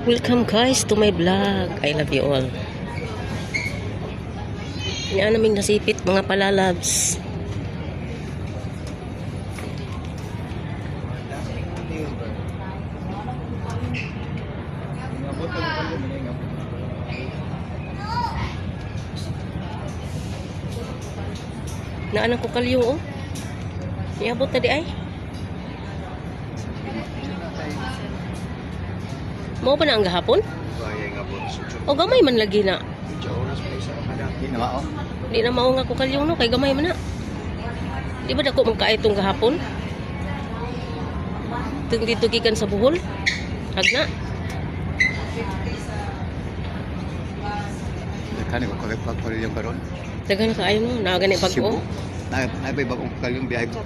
Welcome guys to my vlog. I love you all. Yan naming nasipit mga palalabs. Naanan ko kalyong oh. Iabot na di ay. Mao ba na ang gahapon? O gamay man lagi na. Di na mao nga ko kalyong no, kay gamay man na. Di ba dako magkaay itong gahapon? Tugi-tugikan sa buhol. Hagna. Kani ko kay pagpari yung karon. Dagan ka ayo no, na gani bag-o. Na bagong kalyong biyahe ko.